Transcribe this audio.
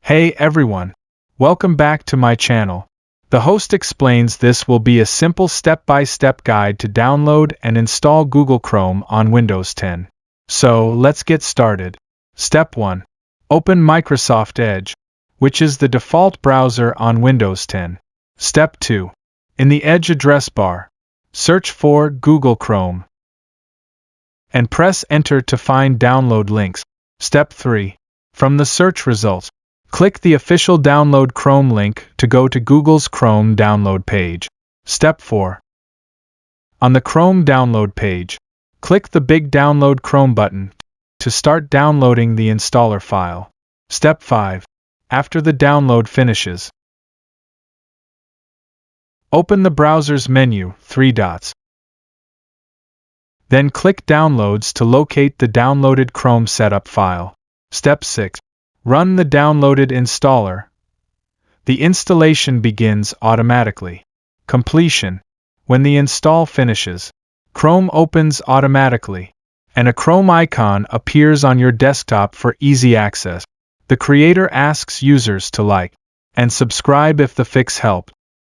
Hey everyone! Welcome back to my channel. The host explains this will be a simple step-by-step guide to download and install Google Chrome on Windows 10. So, let's get started. Step 1. Open Microsoft Edge, which is the default browser on Windows 10. Step 2. In the Edge address bar, search for Google Chrome and press Enter to find download links. Step 3. From the search results, click the official Download Chrome link to go to Google's Chrome download page. Step 4. On the Chrome download page, click the big Download Chrome button to start downloading the installer file. Step 5. After the download finishes, open the browser's menu, 3 dots. Then click Downloads to locate the downloaded Chrome setup file. Step 6. Run the downloaded installer. The installation begins automatically. Completion. When the install finishes, Chrome opens automatically, and a Chrome icon appears on your desktop for easy access. The creator asks users to like and subscribe if the fix helped.